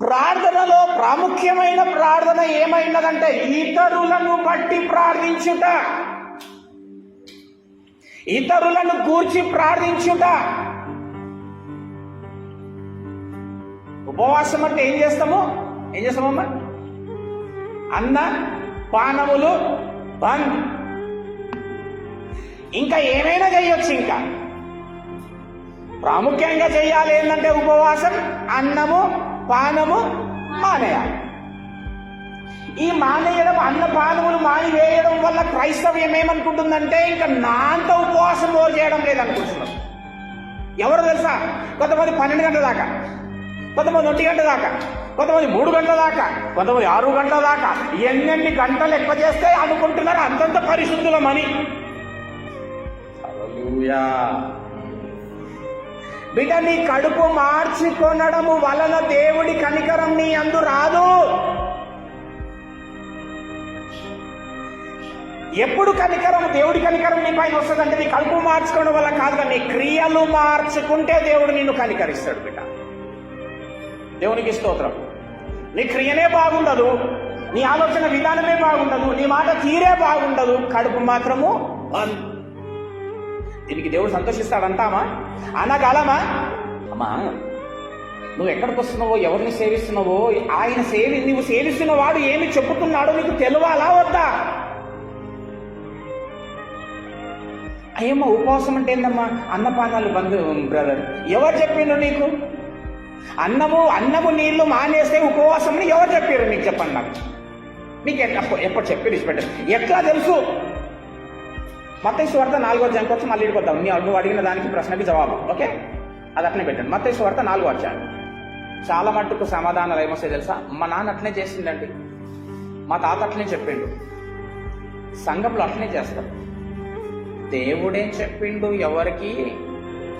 ప్రార్థనలో ప్రాముఖ్యమైన ప్రార్థన ఏమైనదంటే ఇతరులను బట్టి ప్రార్థించుట, ఇతరులను గూర్చి ప్రార్థించుట. ఉపవాసం అంటే ఏం చేస్తామమ్మా? అన్న పానములు బంద్. ఇంకా ఏమైనా చేయొచ్చు. ఇంకా ప్రాముఖ్యంగా చేయాలి ఏంటంటే ఉపవాసం, అన్నము పానము మానేయాలి. ఈ మానేయడం, అన్నపానములు మానివేయడం వల్ల క్రైస్తవ్యం ఏమనుకుంటుందంటే ఇంకా నా అంత ఉపవాసం ఎవరు చేయడం లేదనుకుంటున్నారు. ఎవరు తెలుసా? కొంతమంది 12 గంటల దాకా, కొంతమంది 1 గంట దాకా, కొంతమంది 3 గంటల దాకా, కొంతమంది 6 గంటల దాకా, ఎన్నెన్ని గంటలు ఎక్కువ చేస్తే అనుకుంటున్నారు అంతంత పరిశుద్ధులమని. హల్లెలూయా. బిడ్డ, నీ కడుపు మార్చుకొనడము వలన దేవుడి కనికరం నీ అందు రాదు. ఎప్పుడు కనికరం, దేవుడి కనికరం నీ పైన వస్తుందంటే నీ కడుపు మార్చుకోవడం వల్ల కాదు, నీ క్రియలు మార్చుకుంటే దేవుడు నిన్ను కనికరిస్తాడు. బిడ్డ, దేవునికి స్తోత్రం. నీ క్రియనే బాగుండదు, నీ ఆలోచన విధానమే బాగుండదు, నీ మాట తీరే బాగుండదు, కడుపు మాత్రము బంద్. దీనికి దేవుడు సంతోషిస్తాడంటామా? అనగలమా? అమ్మా, నువ్వు ఎక్కడికి వస్తున్నావో, ఎవరిని సేవిస్తున్నావో, ఆయన నువ్వు సేవిస్తున్న వాడు ఏమి చెప్పుతున్నాడో నీకు తెలవాలా వద్దా? అయ్యమ్మ, ఉపవాసం అంటే ఏందమ్మా? అన్నపానాలు బంద్ బ్రదర్. ఎవరు చెప్పిండ్రు నీకు? అన్నము నీళ్లు మానేస్తే ఉపవాసం అని ఎవరు చెప్పారు నీకు? చెప్పండి నాకు. నీకు ఎప్పుడు చెప్పి పెట్టారు? ఎట్లా తెలుసు? మత్తయి సువార్త 4వ అధ్యాయం వచ్చి మళ్ళీ ఇడికొద్దాం. నువ్వు అడిగిన దానికి ప్రశ్నకి జవాబు. ఓకే, అది అట్నే పెట్టండి. మత్తయి సువార్త 4వ అధ్యాయం. చాలా మట్టుకు సమాధానాలు ఏమొస్తాయి తెలుసా? మా నాన్న అట్లనే చేసిండండి, మా తాత అట్లనే చెప్పిండు, సంఘంలో అట్లనే చేస్తారు. దేవుడేం చెప్పిండు ఎవరికి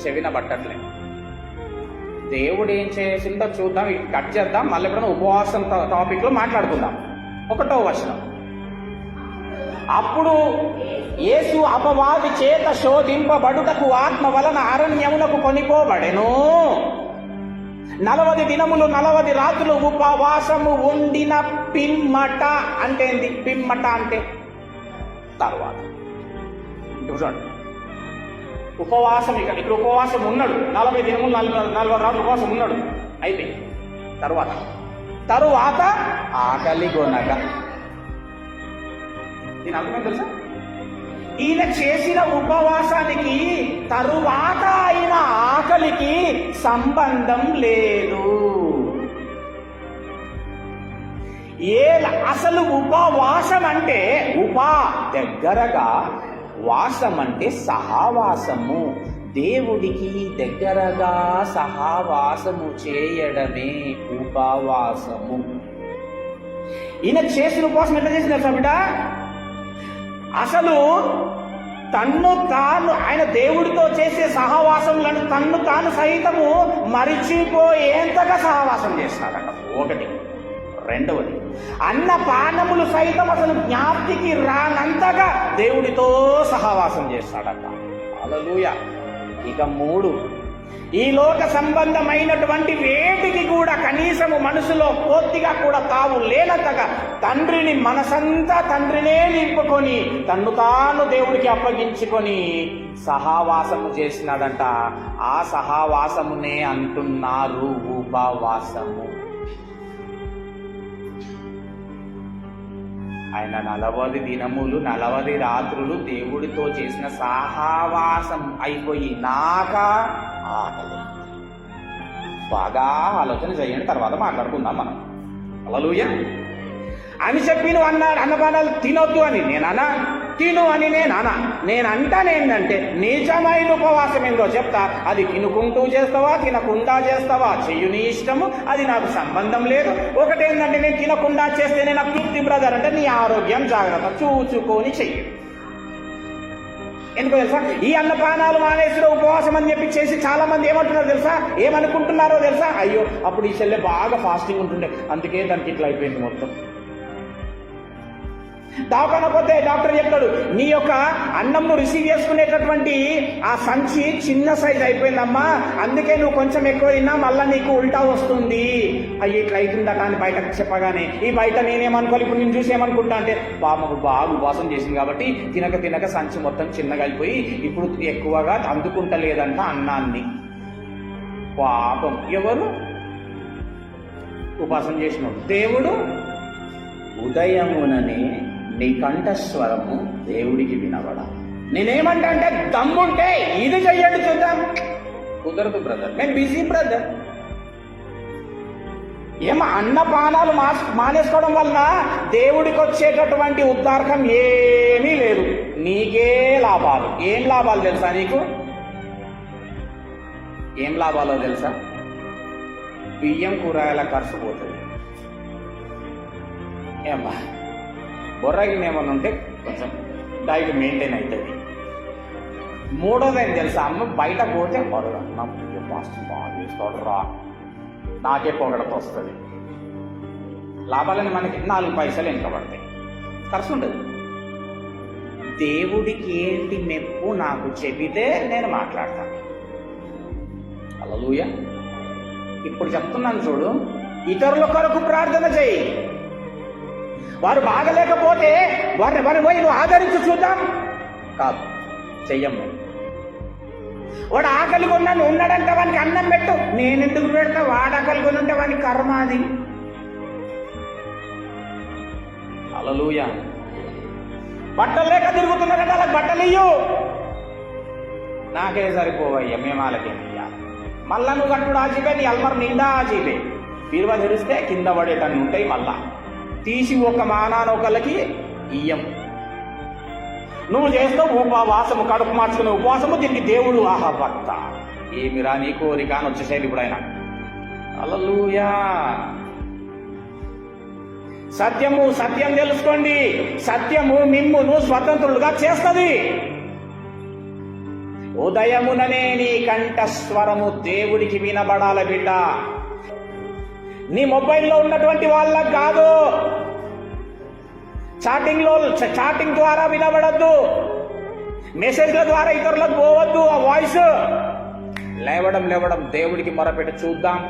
చెవిన పట్టట్లే. దేవుడు ఏం చేసిందో చూద్దాం, కట్ చేద్దాం, మళ్ళీ ఎప్పుడైనా ఉపవాసం టాపిక్ లో మాట్లాడుకుందాం. 1వ వచనం. అప్పుడు యేసు అపవాది చేత శోధింపబడుటకు ఆత్మ వలన అరణ్యమునకు కొనిపోబడెను. 40 దినములు 40 రాత్రులు ఉపవాసము ఉండిన పిమ్మట. అంటే ఏంది పిమ్మట? అంటే తర్వాత. చూడండి, ఉపవాసం ఇక్కడ ఉపవాసం ఉన్నాడు, 40 దినములు 40 రాత్రులు ఉపవాసం ఉన్నాడు. అయితే తరువాత ఆకలి గొనగా. దీని అర్థం తెలుసా? ఈయన చేసిన ఉపవాసానికి తరువాత అయిన ఆకలికి సంబంధం లేదు. అసలు ఉపవాసం అంటే దగ్గరగా, వాసం అంటే సహవాసము. దేవుడికి దగ్గరగా సహవాసము చేయడమే ఉపవాసము. ఈయన చేసిన ఉపవాసం ఎట్లా చేసినారు బిడ్డ? అసలు తన్ను తాను, ఆయన దేవుడితో చేసే సహవాసములను తన్ను తాను సైతము మరిచిపోయేంతగా సహవాసం చేస్తాడట. 1. 2వది, అన్న పానములు సైతం అసలు జ్ఞాప్తికి రానంతగా దేవుడితో సహవాసం చేస్తాడట. హల్లెలూయా. ఇక 3, ఈ లోక సంబంధమైనటువంటి వేటికి కూడా కనీసము మనసులో కొద్దిగా కూడా తావు లేనంతగా తండ్రిని, మనసంతా తండ్రినే నింపుకొని తన్ను తాను దేవుడికి అప్పగించుకొని సహవాసము చేసినాడంట. ఆ సహవాసమునే అంటున్నారు ఉపవాసము. ఆయన 40 దినములు 40 రాత్రులు దేవుడితో చేసిన సహవాసం అయిపోయినాక ఆకలి. బాగా ఆలోచన చేయండి, తర్వాత మాట్లాడుకుందాం మనం. హల్లెలూయా అని చెప్పి నువ్వు అన్నాడు అన్నపానాలు తినొద్దు అని నేనన్నా, తిను అని నేనంటానేంటంటే నిజమైన ఉపవాసం ఏందో చెప్తా. అది తినుకుంటూ చేస్తావా, తినకుండా చేస్తావా, చెయ్యు నీ ఇష్టము, అది నాకు సంబంధం లేదు. ఒకటేంటంటే నేను తినకుండా చేస్తేనే నాకు తృప్తి బ్రదర్ అంటే నీ ఆరోగ్యం జాగ్రత్త చూచుకొని చెయ్యి. ఎందుకో తెలుసా? ఈ అన్నపానాలు మానేసిన ఉపవాసం అని చెప్పి చేసి చాలా మంది ఏమంటున్నారు తెలుసా? ఏమనుకుంటున్నారో తెలుసా? అయ్యో అప్పుడు ఈ చెల్లె బాగా ఫాస్టింగ్ ఉంటుండే, అందుకే దానికి ఇట్లా అయిపోయింది మొత్తం. దావకానపోతే డాక్టర్ చెప్తాడు, నీ యొక్క అన్నంను రిసీవ్ చేసుకునేటటువంటి ఆ సంచి చిన్న సైజ్ అయిపోయిందమ్మా, అందుకే నువ్వు కొంచెం ఎక్కువ తిన్నా మళ్ళీ నీకు ఉల్టా వస్తుంది. అయ్యి ఇట్లా అవుతుందట అని బయటకు చెప్పగానే, ఈ బయట నేనేమనుకోవాలి, ఇప్పుడు నేను చూసి ఏమనుకుంటా అంటే, పాపకు బాగా ఉపవాసం చేసింది కాబట్టి తినక తినక సంచి మొత్తం చిన్నగా అయిపోయి ఇప్పుడు ఎక్కువగా అందుకుంటలేదంట అన్నాన్ని. పాపం ఎవరు? ఉపవాసం చేసినాడు. దేవుడు ఉదయముననే నీ కంఠస్వరము దేవుడికి వినబడా. నేనేమంటా అంటే, దమ్ముంటే ఇది చెయ్యండి చూద్దాం. కుదరదు బ్రదర్, నేను బిజీ బ్రదర్. ఏమో అన్నపానాలు మానేసుకోవడం వలన దేవుడికి వచ్చేటటువంటి ఉద్ధారకం ఏమీ లేదు. నీకే లాభాలు. ఏం లాభాలు తెలుసా నీకు? ఏం లాభాలో తెలుసా? బియ్యం కూరగాయల ఖర్చు పోతుంది. ఏమ్మా బొర్రగిన ఏమన్నా ఉంటే కొంచెం డైట్ మెయింటైన్ అవుతుంది. మూడోది ఏం తెలుసా అమ్మ, బయట పోతే పొరగా నా పాస్టర్ బాగా చేసుకోవడం రా, నాకే పొగడత వస్తుంది. లాభాలని మనకి 4 పైసలు వెనుకబడతాయి, ఖర్చు ఉండదు. దేవుడికి ఏంటి మెప్పు నాకు చెబితే నేను మాట్లాడతాను. హల్లెలూయా. ఇప్పుడు చెప్తున్నాను చూడు, ఇతరుల కొరకు ప్రార్థన చేయి. వారు బాగలేకపోతే వారిని పోయి నువ్వు ఆదరించి చూద్దాం కాదు, చెయ్యము. వాడు ఆకలి కొన్నాను ఉన్నాడంటే వానికి అన్నం పెట్టు. నేనెందుకు పెడతా? వాడు ఆకలి కొని ఉంటే వానికి కర్మ అది. హల్లెలూయా. బట్టలు లేక తిరుగుతున్నారంటే వాళ్ళకి బట్టలు ఇయ్యు. నాకే సరిపోవయ్యా, మేము వాళ్ళకేం ఇయ్యాలి? మళ్ళా నువ్వు కట్టుడు ఆజీబే, నీ అల్మర్ నిండా ఆజీబే. బీరువా తెరిస్తే కింద పడేటన్ని ఉంటాయి. మళ్ళా తీసి ఒక మానానొకళ్ళకి ఇయ్యం. నువ్వు చేస్తావు ఉపవాసము, కడుపు మార్చుకునే ఉపవాసము. దీనికి దేవుడు ఆహా భక్త ఏమిరా నీ కోరిక అని వచ్చేసేది ఇప్పుడు ఆయన. హల్లెలూయా. సత్యం తెలుసుకోండి. సత్యము మిమ్మును స్వతంత్రులుగా చేస్తుంది. ఉదయముననే నీ కంఠస్వరము దేవుడికి వినబడాల బిడ్డ. నీ మొబైల్లో ఉన్నటువంటి వాళ్ళకు కాదు. చాటింగ్ ద్వారా వినబడద్దు. మెసేజ్ల ద్వారా ఇతరులకు పోవద్దు. ఆ వాయిస్ లేవడం దేవుడికి మొరపెట్టి చూద్దాం.